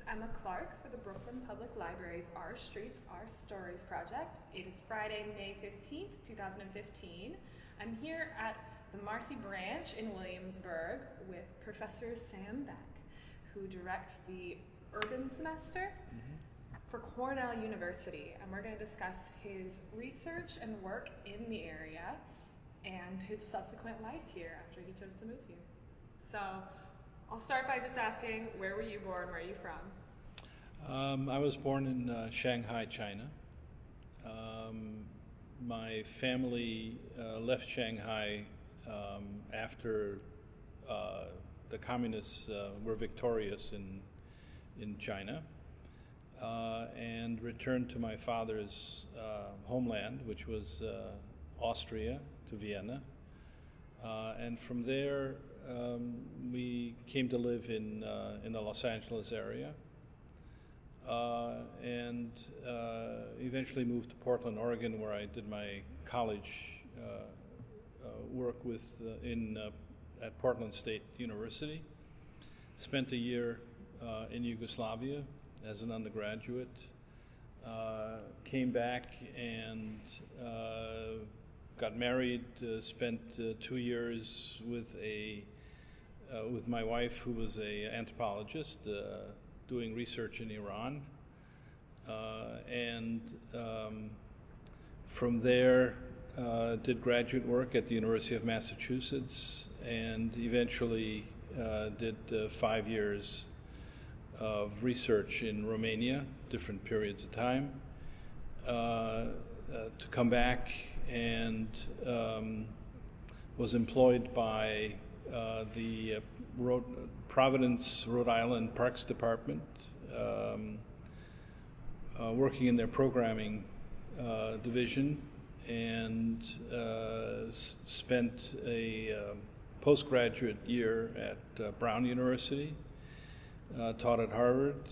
Emma Clark for the Brooklyn Public Library's Our Streets, Our Stories project. It is Friday, May 15th, 2015. I'm here at the Marcy Branch in Williamsburgh with Professor Sam Beck, who directs the urban semester for Cornell University. And we're going to discuss his research and work in the area and his subsequent life here after he chose to move here. So I'll start by just asking, where were you born? Where are you from? I was born in Shanghai, China. My family left Shanghai after the communists were victorious in China and returned to my father's homeland, which was Austria, to Vienna. And from there, we came to live in the Los Angeles area, and eventually moved to Portland, Oregon, where I did my college work at Portland State University. Spent a year in Yugoslavia as an undergraduate. Came back and got married. Spent 2 years with my wife, who was an anthropologist, doing research in Iran. And from there, did graduate work at the University of Massachusetts, and eventually did 5 years of research in Romania, different periods of time, to come back and was employed by the Providence, Rhode Island Parks Department, working in their programming division, and spent a postgraduate year at Brown University, taught at Harvard,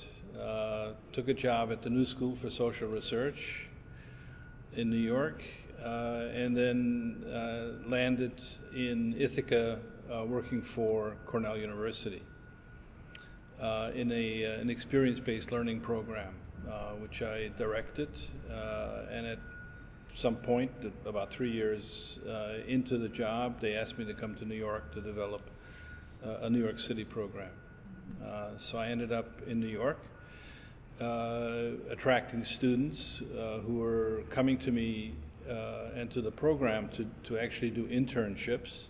took a job at the New School for Social Research in New York, and then landed in Ithaca working for Cornell University in an experience-based learning program, which I directed, and at some point, about 3 years into the job, they asked me to come to New York to develop a New York City program. So I ended up in New York, attracting students who were coming to me and to the program to actually do internships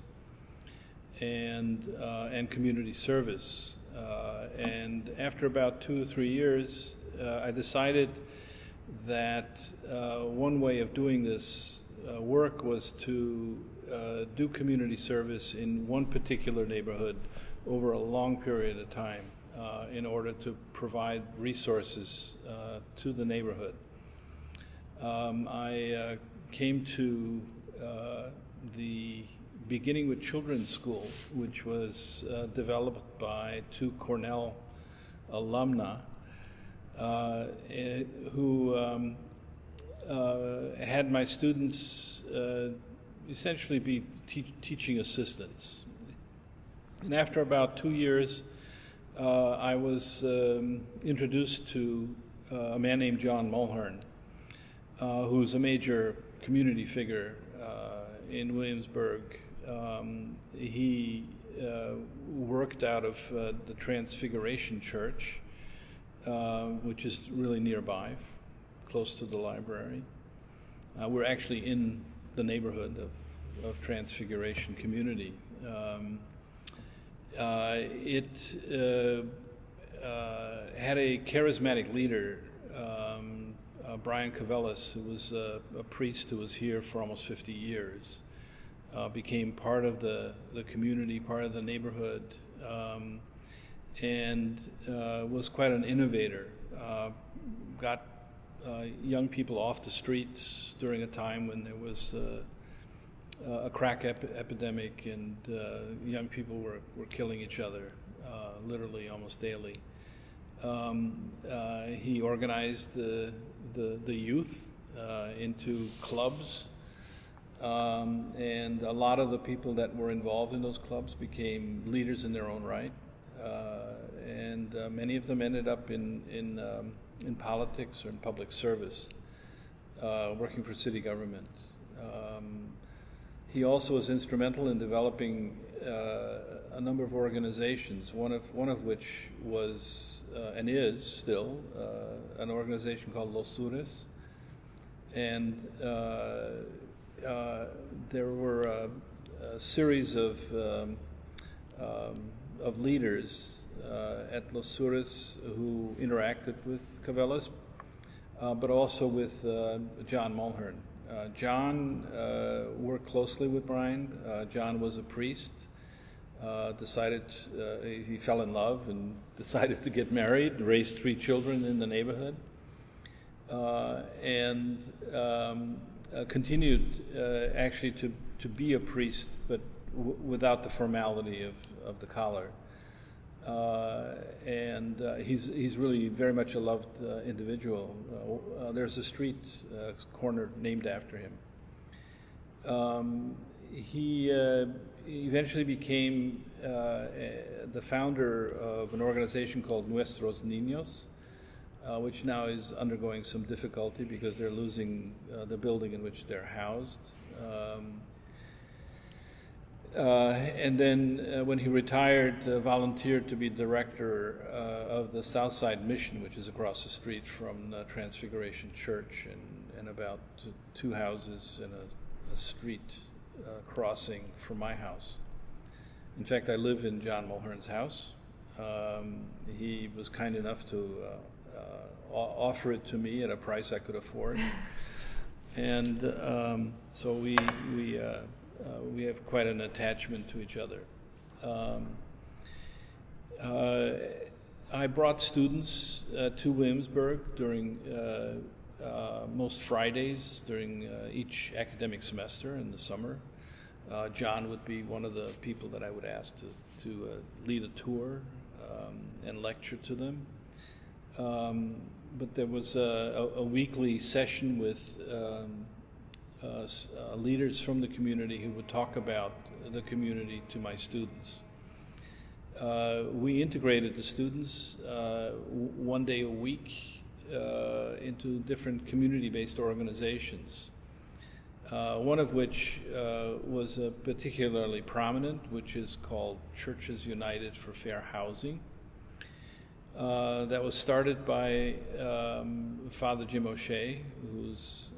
and community service. And after about 2 or 3 years, I decided that one way of doing this work was to do community service in one particular neighborhood over a long period of time in order to provide resources to the neighborhood. I came to the Beginning with Children's School, which was developed by 2 Cornell alumna who had my students essentially be teaching assistants. And after about 2 years, I was introduced to a man named John Mulhern, who's a major community figure in Williamsburg. He worked out of the Transfiguration Church, which is really nearby, close to the library. We're actually in the neighborhood of Transfiguration Community. It had a charismatic leader, Brian Cavellis, who was a priest who was here for almost 50 years, became part of the community, part of the neighborhood, and was quite an innovator. Got young people off the streets during a time when there was a crack epidemic, and young people were killing each other literally almost daily. He organized the youth into clubs, and a lot of the people that were involved in those clubs became leaders in their own right. and many of them ended up in politics or in public service, working for city government. He also was instrumental in developing a number of organizations, one of which was and is still an organization called Los Sures, and there were a series of leaders at Los Sures who interacted with Cavelas, but also with John Mulhern. John worked closely with Brian. John was a priest. He fell in love and decided to get married, raised 3 children in the neighborhood, and continued actually to be a priest, but without the formality of the collar. And he's really very much a loved individual. There's a street corner named after him. He eventually became the founder of an organization called Nuestros Niños, which now is undergoing some difficulty because they're losing the building in which they're housed. And then when he retired, volunteered to be director of the Southside Mission, which is across the street from the Transfiguration Church, and about 2 houses and a street crossing from my house. In fact, I live in John Mulhern's house. He was kind enough to offer it to me at a price I could afford, and so we have quite an attachment to each other. I brought students to Williamsburgh during most Fridays during each academic semester in the summer. John would be one of the people that I would ask to lead a tour and lecture to them. But there was a weekly session with leaders from the community who would talk about the community to my students. We integrated the students 1 day a week into different community-based organizations, one of which was particularly prominent, which is called Churches United for Fair Housing. That was started by Father Jim O'Shea, who's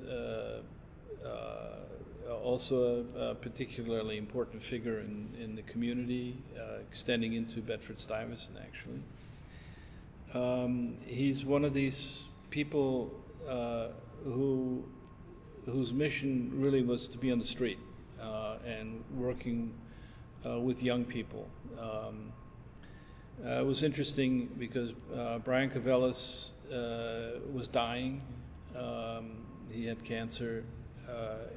also a particularly important figure in the community, extending into Bedford-Stuyvesant, actually. He's one of these people whose mission really was to be on the street and working with young people. It was interesting because Brian Cavelas was dying. He had cancer,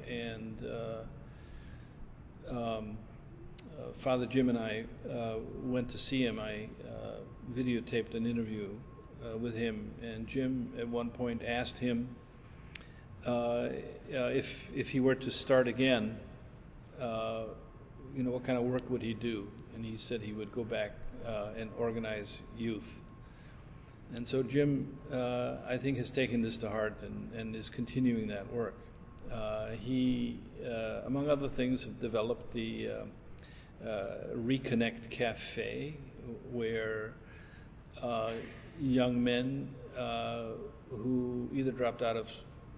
and Father Jim and I went to see him. I videotaped an interview with him, and Jim at one point asked him if he were to start again, what kind of work would he do? And he said he would go back and organize youth. And so Jim, I think, has taken this to heart and is continuing that work. He, among other things, have developed the Reconnect Cafe, where young men who either dropped out of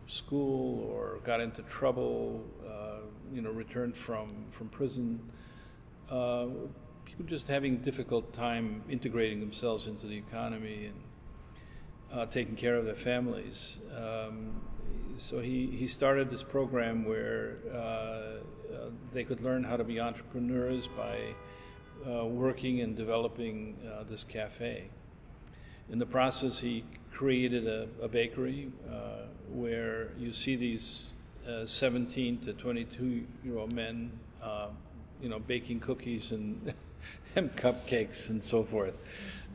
school or got into trouble, returned from prison, people just having a difficult time integrating themselves into the economy and taking care of their families. So he started this program where they could learn how to be entrepreneurs by working and developing this cafe. In the process, he created a bakery where you see these 17 to 22-year-old men, baking cookies and cupcakes and so forth.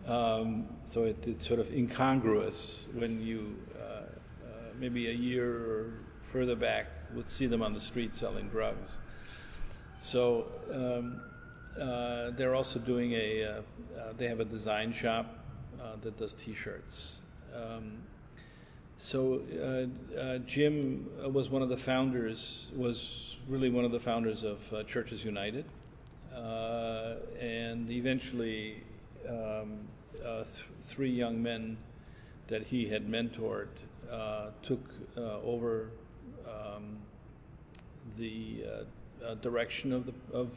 So it's sort of incongruous when you maybe a year or further back would see them on the street selling drugs. So they're also doing they have a design shop that does T-shirts. Jim was one of the founders, was really one of the founders of Churches United, and eventually three young men that he had mentored took over the direction of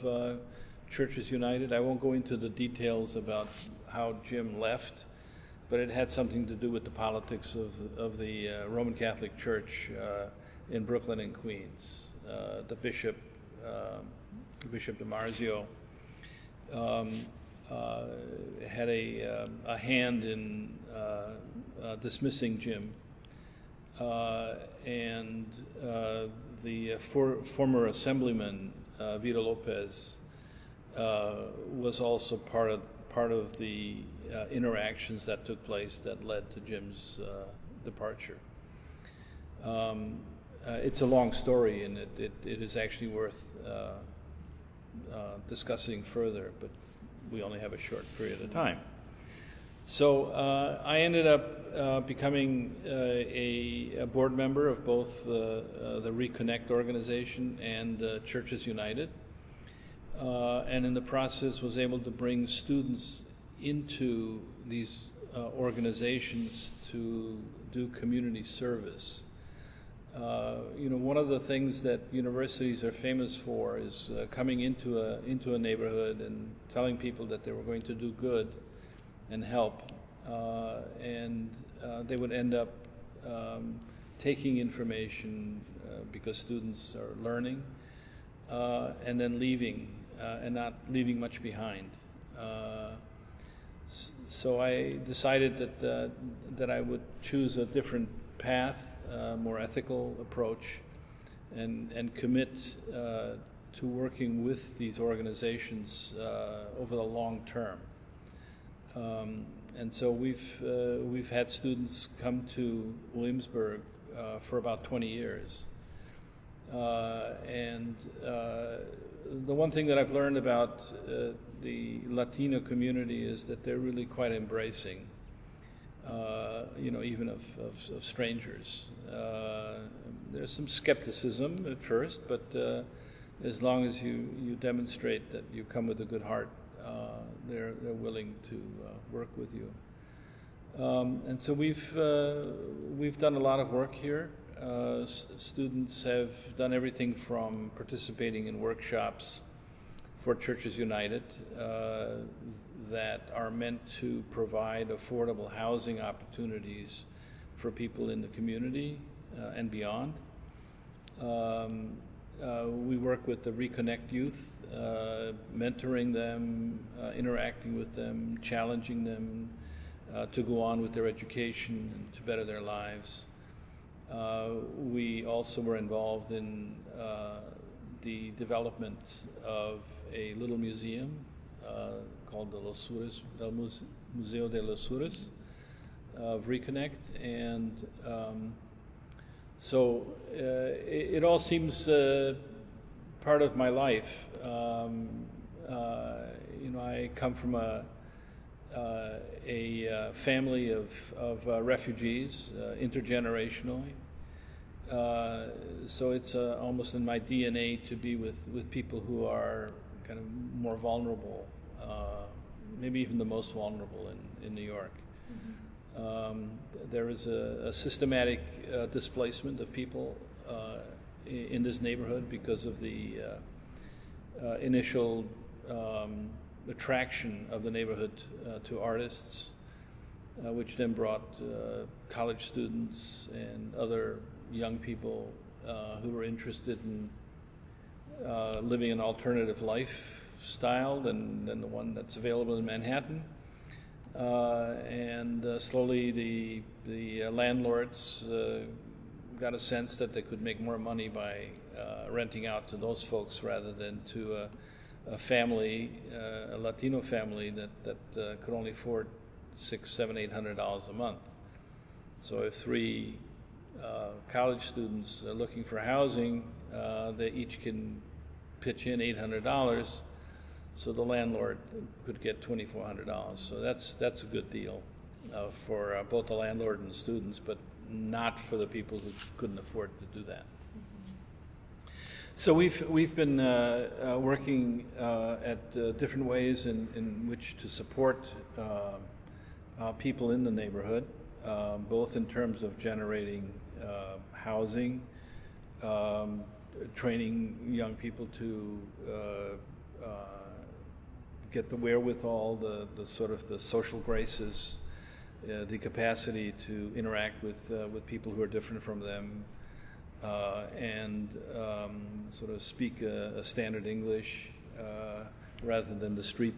Churches United. I won't go into the details about how Jim left, but it had something to do with the politics of the Roman Catholic Church in Brooklyn and Queens. The Bishop DiMarzio, had a hand in dismissing Jim, and the former assemblyman Vito Lopez was also part of the interactions that took place that led to Jim's departure. It's a long story, and it is actually worth discussing further, but we only have a short period of time. So I ended up becoming a board member of both the Reconnect organization and Churches United, and in the process was able to bring students into these organizations to do community service. One of the things that universities are famous for is coming into a neighborhood and telling people that they were going to do good and help, and they would end up taking information because students are learning, and then leaving and not leaving much behind. So I decided that I would choose a different path, more ethical approach, and commit to working with these organizations over the long term. And so we've had students come to Williamsburg for about 20 years. And the one thing that I've learned about the Latino community is that they're really quite embracing, even of strangers. There's some skepticism at first, but as long as you demonstrate that you come with a good heart, they're willing to work with you. And so we've done a lot of work here. Students have done everything from participating in workshops for Churches United that are meant to provide affordable housing opportunities for people in the community and beyond. We work with the Reconnect youth, mentoring them, interacting with them, challenging them to go on with their education and to better their lives. We also were involved in the development of a little museum called the Museo de los Sures of Reconnect, and so it all seems part of my life. I come from a family of refugees, intergenerationally. So it's almost in my DNA to be with people who are kind of more vulnerable, maybe even the most vulnerable in New York. Mm-hmm. There is a systematic displacement of people in this neighborhood because of the initial attraction of the neighborhood to artists, which then brought college students and other young people who were interested in living an alternative lifestyle than the one that's available in Manhattan. And slowly the landlords got a sense that they could make more money by renting out to those folks rather than to a family, a Latino family that could only afford $600, $700, $800 a month. So if three college students are looking for housing, they each can pitch in $800. So the landlord could get $2,400. So that's a good deal for both the landlord and the students, but not for the people who couldn't afford to do that. So we've been working at different ways in which to support people in the neighborhood, both in terms of generating housing, training young people to get the wherewithal, the sort of the social graces, the capacity to interact with people who are different from them, and sort of speak a standard English rather than the street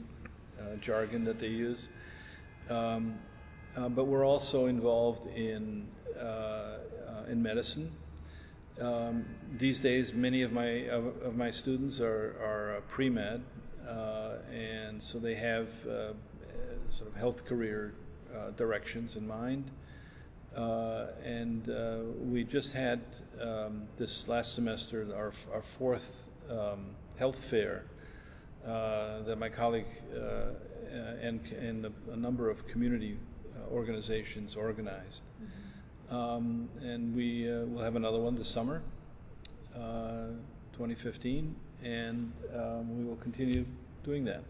jargon that they use. But we're also involved in medicine. These days, many of my students are pre-med, and so they have sort of health career directions in mind. And we just had this last semester our fourth health fair that my colleague and a number of community organizations organized. And we will have another one this summer, 2015, and we will continue doing that.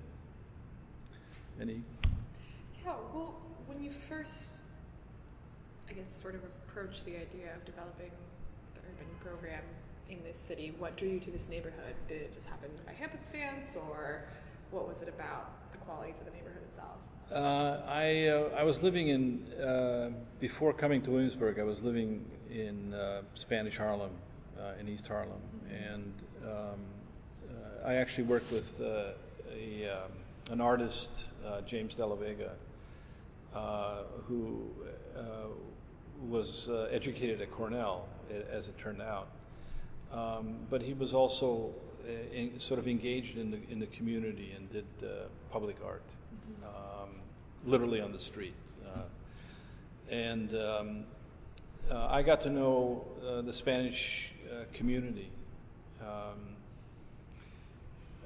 Any? Yeah, well, when you first, I guess, sort of approached the idea of developing the urban program in this city, what drew you to this neighborhood? Did it just happen by happenstance, or what was it about the qualities of the neighborhood itself? I was living in, before coming to Williamsburgh, I was living in Spanish Harlem, in East Harlem, and I actually worked with an artist, James De La Vega, who was educated at Cornell, as it turned out, but he was also sort of engaged in the community and did public art. Literally on the street. And I got to know the Spanish community.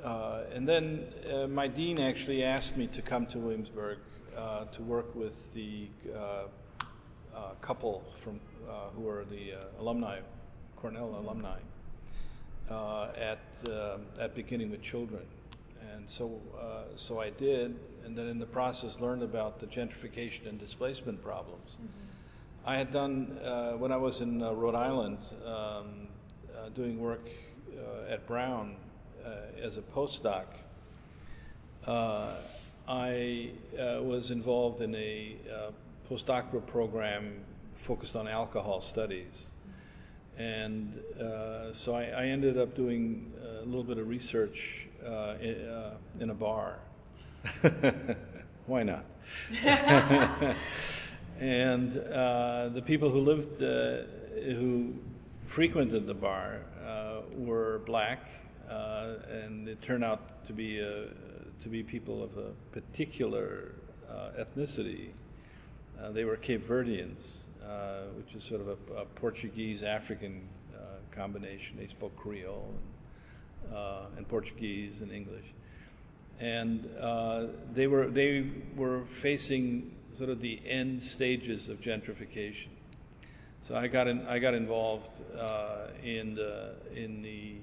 And then my dean actually asked me to come to Williamsburg to work with the couple from who are the alumni, Cornell alumni, at Beginning with Children. And so I did, and then in the process learned about the gentrification and displacement problems. I had done, when I was in Rhode Island, doing work at Brown as a postdoc, I was involved in a postdoctoral program focused on alcohol studies. And so I ended up doing a little bit of research in a bar. Why not? And the people who lived, who frequented the bar, were black, and it turned out to be people of a particular ethnicity. They were Cape Verdeans, which is sort of a Portuguese-African combination. They spoke Creole and Portuguese and English, and they were facing sort of the end stages of gentrification. So I got involved in the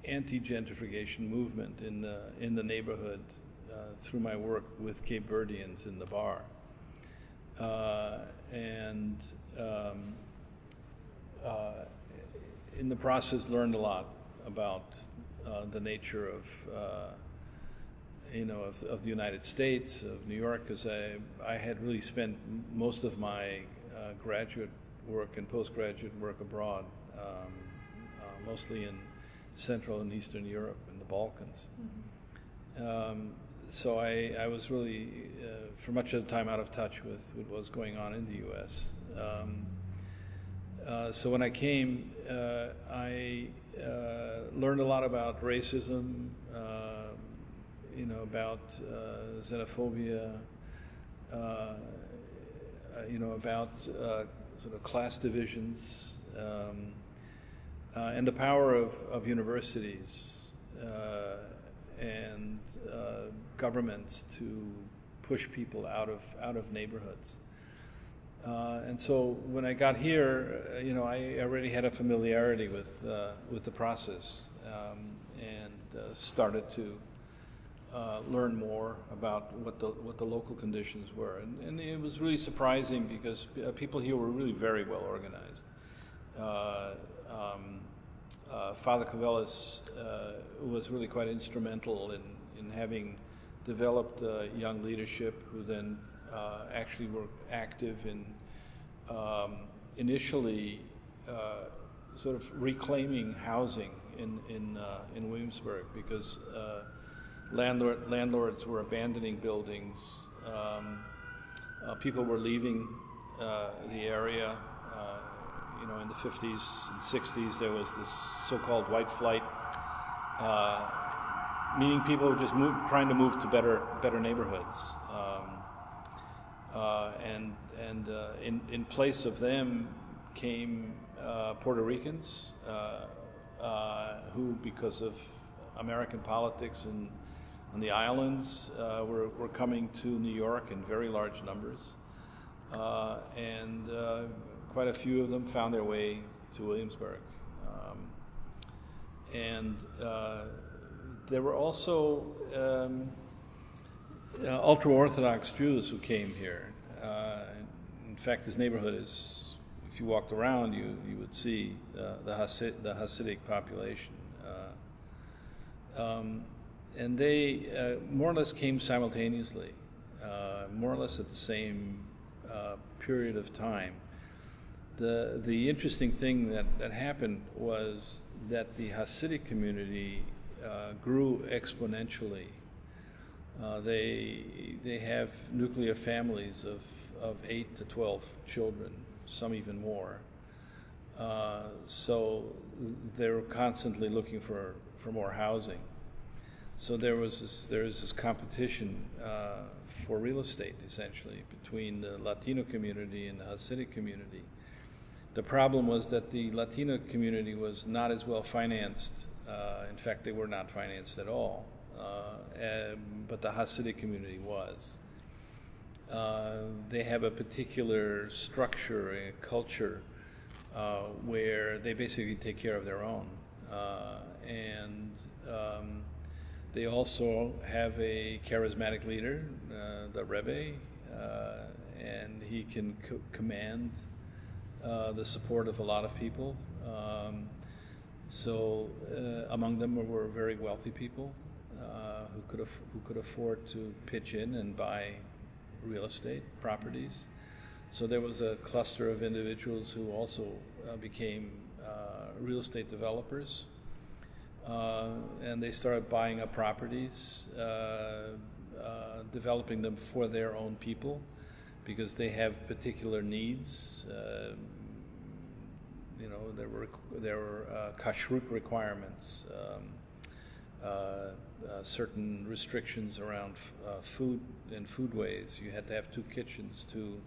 anti-gentrification movement in the neighborhood through my work with Cape Verdeans in the bar, and in the process learned a lot about the nature of the United States, of New York, because I had really spent most of my graduate work and postgraduate work abroad, mostly in Central and Eastern Europe and the Balkans. So I was really, for much of the time, out of touch with what was going on in the U.S. So when I came, I learned a lot about racism, about xenophobia, about sort of class divisions, and the power of universities, and governments to push people out of neighborhoods. And so when I got here, I already had a familiarity with the process, and started to learn more about what the local conditions were. And it was really surprising because people here were really very well organized. Father Cavellis was really quite instrumental in having developed young leadership who then actually were active in initially sort of reclaiming housing in Williamsburgh, because landlords were abandoning buildings. People were leaving the area. In the 50s and 60s, there was this so-called white flight, meaning people were just trying to move to better neighborhoods. In place of them came Puerto Ricans who, because of American politics on the islands, were coming to New York in very large numbers, and quite a few of them found their way to Williamsburgh. There were also ultra-Orthodox Jews who came here. In fact, this neighborhood is, if you walked around, you would see the Hasidic population. And they more or less came simultaneously, more or less at the same period of time. The interesting thing that happened was that the Hasidic community grew exponentially. They have nuclear families of 8 to 12 children, some even more. So they were constantly looking for more housing. So there is this competition for real estate, essentially, between the Latino community and the Hasidic community. The problem was that the Latino community was not as well financed. In fact, they were not financed at all. But the Hasidic community was. They have a particular structure, a culture, where they basically take care of their own. They also have a charismatic leader, the Rebbe, and he can command the support of a lot of people. Among them were very wealthy people who could afford to pitch in and buy real estate properties. So there was a cluster of individuals who also became real estate developers, and they started buying up properties, developing them for their own people, because they have particular needs. There were kashrut requirements, certain restrictions around food and foodways. You had to have 2 kitchens, 2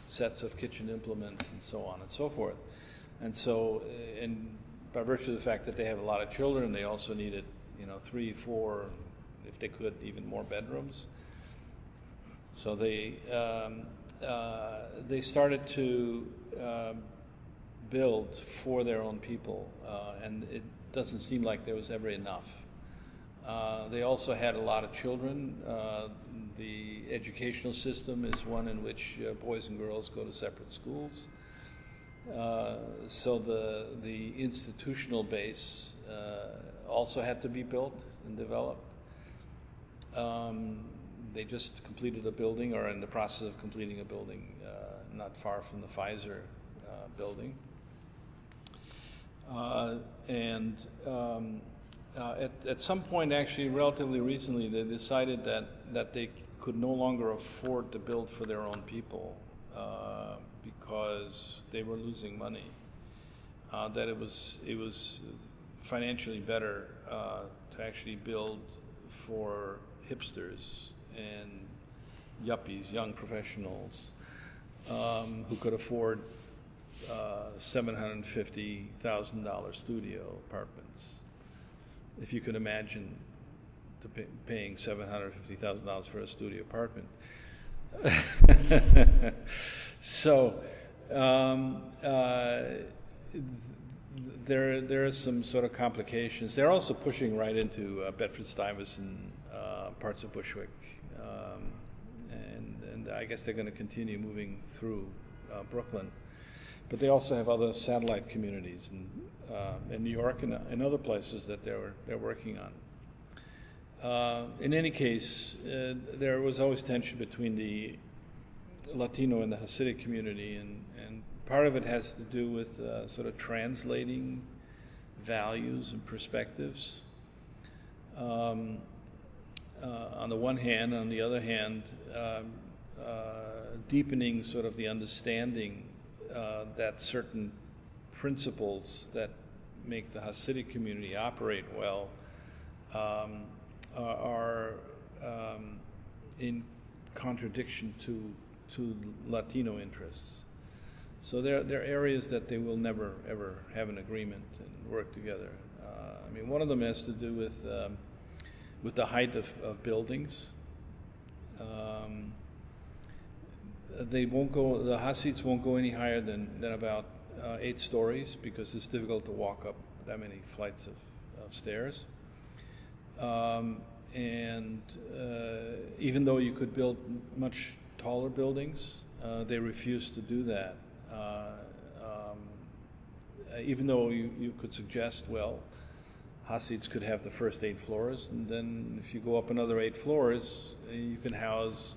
sets of kitchen implements, and so on and so forth. And so, by virtue of the fact that they have a lot of children, they also needed, 3, 4, if they could, even more bedrooms. So they started to build for their own people, and it doesn't seem like there was ever enough. They also had a lot of children. The educational system is one in which boys and girls go to separate schools. So the institutional base also had to be built and developed. They just completed a building, or in the process of completing a building not far from the Pfizer building. At some point, actually, relatively recently, they decided that they could no longer afford to build for their own people because they were losing money. That it was financially better to actually build for hipsters and yuppies, young professionals, who could afford $750,000 studio apartments. If you could imagine paying $750,000 for a studio apartment. So there are some sort of complications. They're also pushing right into Bedford-Stuyvesant, parts of Bushwick, and I guess they're going to continue moving through Brooklyn. But they also have other satellite communities in New York and other places that they're working on. In any case, there was always tension between the Latino and the Hasidic community, and part of it has to do with sort of translating values and perspectives. On the one hand, on the other hand, deepening sort of the understanding that certain principles that make the Hasidic community operate well are in contradiction to Latino interests. So there are areas that they will never ever have an agreement and work together. I mean, one of them has to do with the height of buildings. They won't go. The Hasids won't go any higher than about 8 stories because it's difficult to walk up that many flights of stairs. And even though you could build much taller buildings, they refuse to do that. Even though you could suggest, well, Hasids could have the first 8 floors, and then if you go up another 8 floors, you can house,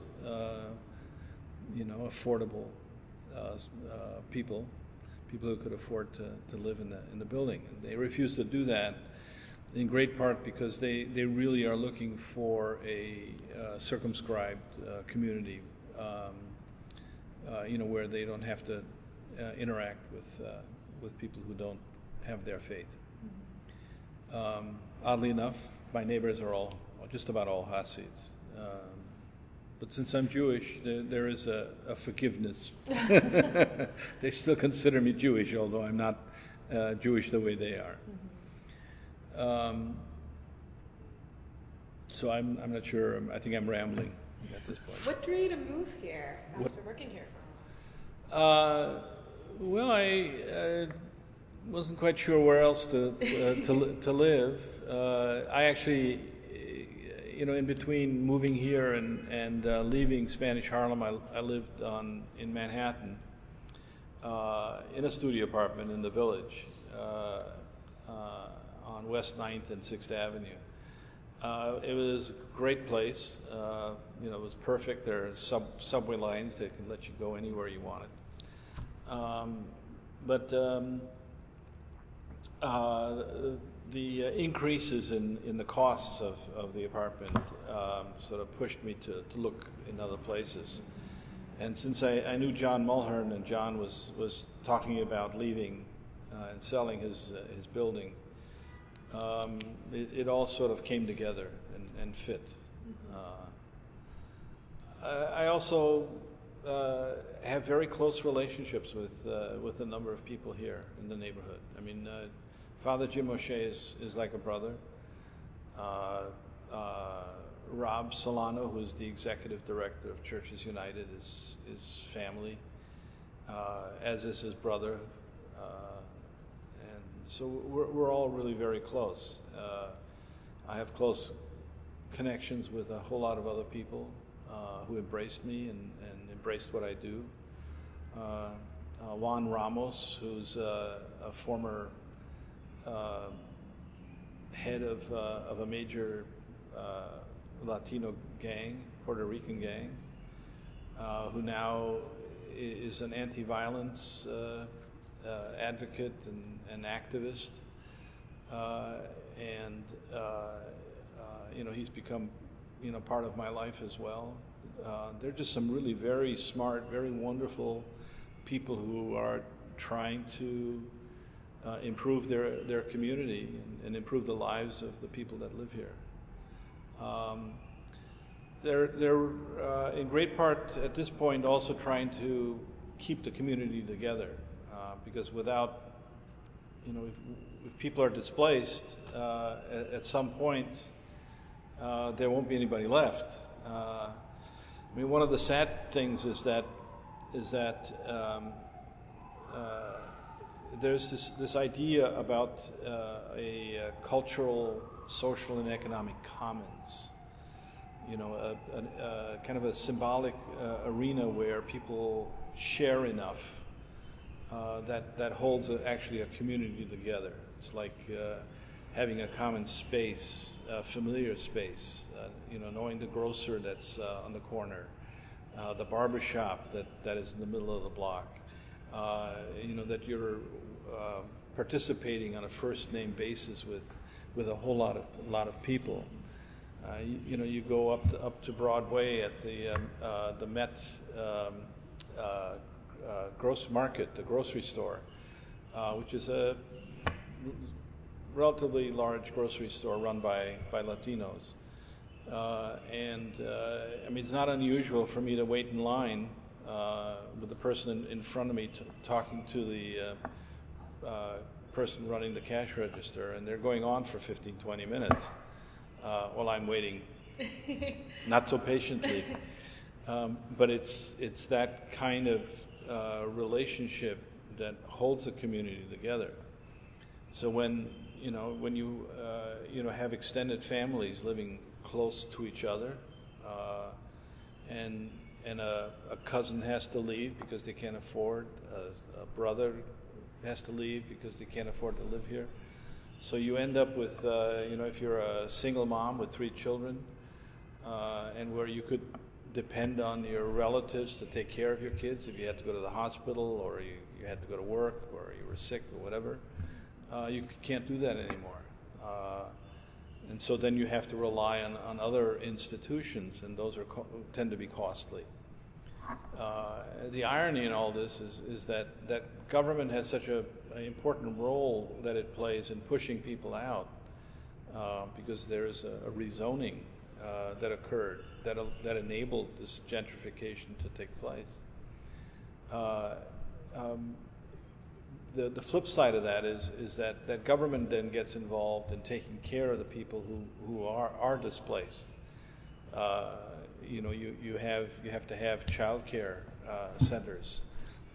affordable people who could afford to live in the building. And they refuse to do that, in great part because they really are looking for a circumscribed community, where they don't have to interact with people who don't have their faith. Oddly enough, my neighbors are just about all Hasids. But since I'm Jewish, there is a forgiveness. They still consider me Jewish, although I'm not Jewish the way they are. So I'm not sure. I think I'm rambling at this point. What drew you to move here after working here? Well, I wasn't quite sure where else to live. I actually, in between moving here and leaving Spanish Harlem, I lived in Manhattan in a studio apartment in the Village on West 9th and 6th Avenue. It was a great place. It was perfect. There are subway lines that can let you go anywhere you wanted. But the increases in the costs of the apartment sort of pushed me to look in other places. And since I knew John Mulhern, and John was talking about leaving and selling his building, it all sort of came together and fit. I also have very close relationships with a number of people here in the neighborhood. I mean, Father Jim O'Shea is like a brother. Rob Solano, who's the executive director of Churches United, is family, as is his brother. And so we're all really very close. I have close connections with a whole lot of other people who embraced me and embraced what I do. Juan Ramos, who's a former head of a major Latino gang, Puerto Rican gang, who now is an anti-violence advocate and activist, and he's become part of my life as well. They're just some really very smart, very wonderful people who are trying to improve their community and improve the lives of the people that live here. They're in great part at this point also trying to keep the community together, because without, if people are displaced at some point, there won't be anybody left. I mean, one of the sad things is that there's this idea about a cultural, social, and economic commons. You know, a kind of a symbolic arena where people share enough that holds actually a community together. It's like having a common space, a familiar space. You know, knowing the grocer that's on the corner, the barber shop that is in the middle of the block. You know, that you're participating on a first name basis with a whole lot of people. You know, you go up to Broadway at the Met gross market, the grocery store, which is a relatively large grocery store run by Latinos. I mean, it's not unusual for me to wait in line with the person in front of me talking to the person running the cash register, and they're going on for 15-20 minutes while I'm waiting, not so patiently. But it's that kind of relationship that holds a community together. So when you have extended families living close to each other, and a cousin has to leave because they can't afford, a brother has to leave because they can't afford to live here. So you end up with, if you're a single mom with 3 children, and where you could depend on your relatives to take care of your kids if you had to go to the hospital, or you had to go to work, or you were sick, or whatever, you can't do that anymore. And so then you have to rely on other institutions, and those tend to be costly. The irony in all this is that government has such an important role that it plays in pushing people out, because there's a rezoning that occurred that enabled this gentrification to take place. The flip side of that is that government then gets involved in taking care of the people who are displaced. You have to have child care centers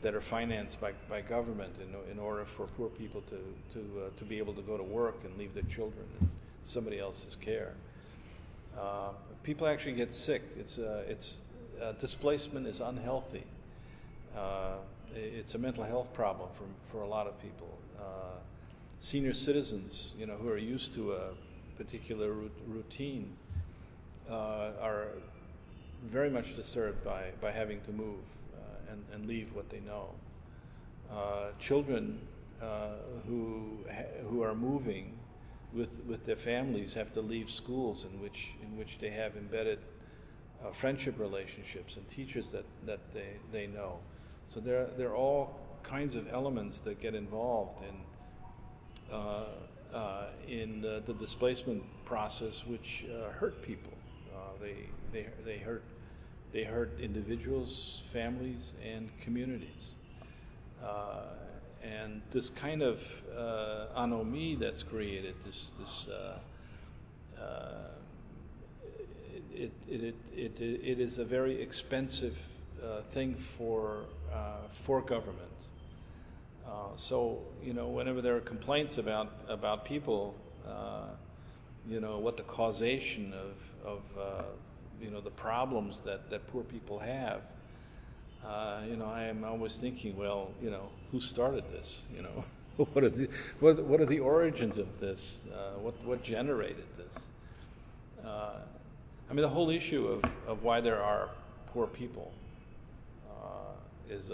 that are financed by government in order for poor people to be able to go to work and leave their children in somebody else's care. People actually get sick. Displacement is unhealthy. It's a mental health problem for a lot of people. Senior citizens, who are used to a particular routine, are very much disturbed by having to move and leave what they know. Children who are moving with their families have to leave schools in which they have embedded friendship relationships and teachers that they know. So there are all kinds of elements that get involved in the displacement process, which hurt people. They hurt individuals, families, and communities. And this kind of anomie that's created, it is a very expensive thing for government. So whenever there are complaints about people, what the causation of the problems that poor people have, I am always thinking, well, who started this? What are the origins of this? What generated this? I mean, the whole issue of why there are poor people is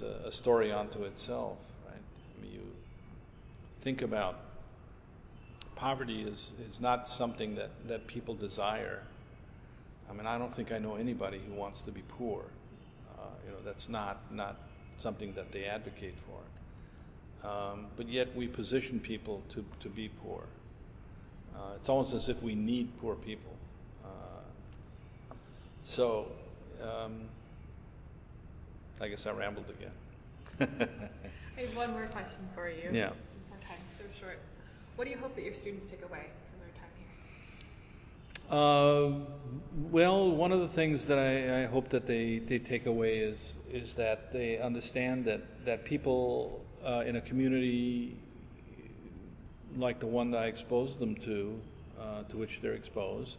a story unto itself, right? I mean, you think about poverty is not something that people desire. I mean, I don't think I know anybody who wants to be poor. That's not something that they advocate for. But yet we position people to be poor. It's almost as if we need poor people. I guess I rambled again. I have one more question for you. Yeah. Since our time's so short. What do you hope that your students take away from their time here? Well, one of the things that I hope that they take away is that they understand that people in a community like the one that I exposed them to which they're exposed,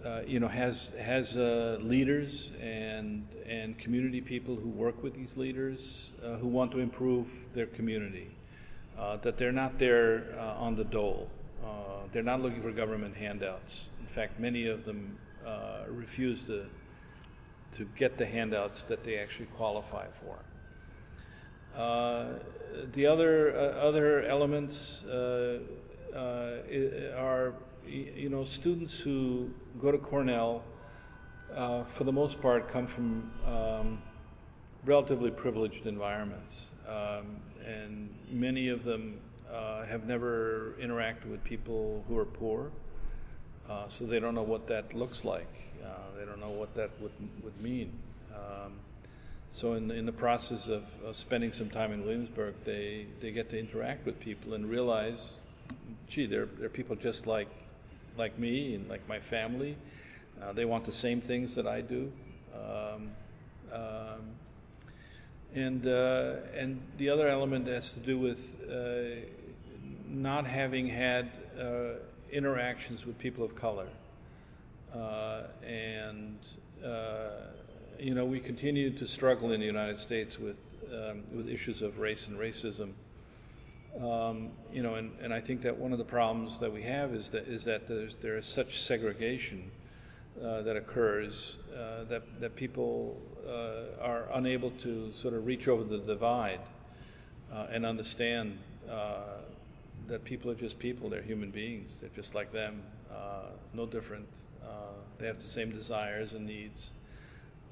has leaders and community people who work with these leaders who want to improve their community. That they're not there on the dole. They're not looking for government handouts. In fact, many of them refuse to get the handouts that they actually qualify for. The other elements are, students who go to Cornell, for the most part, come from relatively privileged environments, and many of them have never interacted with people who are poor, so they don't know what that looks like. They don't know what that would mean. So in the process of spending some time in Williamsburg, they get to interact with people and realize, gee, they're people just like me and like my family. They want the same things that I do. And the other element has to do with not having had interactions with people of color. We continue to struggle in the United States with issues of race and racism. And I think that one of the problems that we have is that there is such segregation that occurs that people are unable to sort of reach over the divide and understand that people are just people. They're human beings. They're just like them, no different. They have the same desires and needs.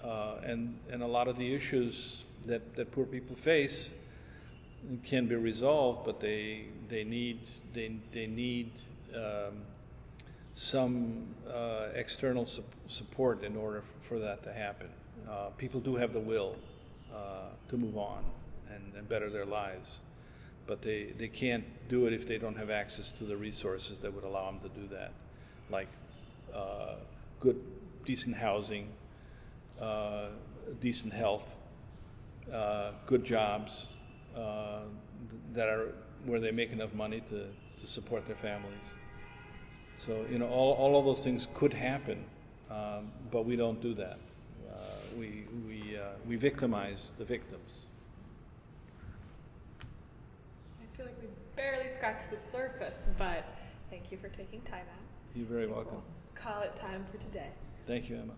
And a lot of the issues that poor people face can be resolved, but they need some external support in order for that to happen. People do have the will to move on and better their lives, but they can't do it if they don't have access to the resources that would allow them to do that, like good, decent housing, decent health, good jobs that are where they make enough money to support their families. So all of those things could happen, but we don't do that. We victimize the victims. I feel like we barely scratched the surface, but thank you for taking time out. You're very welcome. We'll call it time for today. Thank you, Emma.